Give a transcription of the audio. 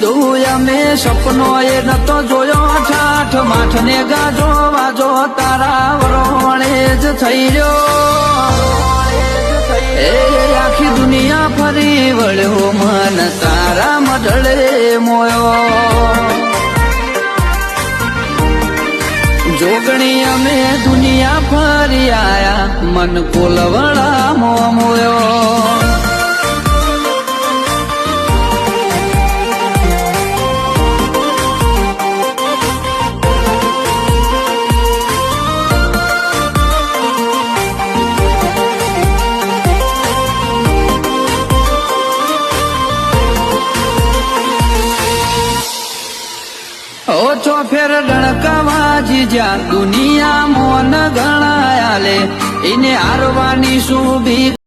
જોયા મેં સપનો એ નતો જોયો ઠાઠ માઠ ને ગાજો વાજો તારા વરોણે જ થઈ રહ્યો એ આખી દુનિયા ફરી વળ્યો મન તારા મઢળે મોયો જોગણી અમે દુનિયા ફરી આયા મન કોલવડા મોયો ઓછો ફેર ડણકાવાજી જ્યાં દુનિયા મોન ગણાયા લે એને હારવાની શું ભીખ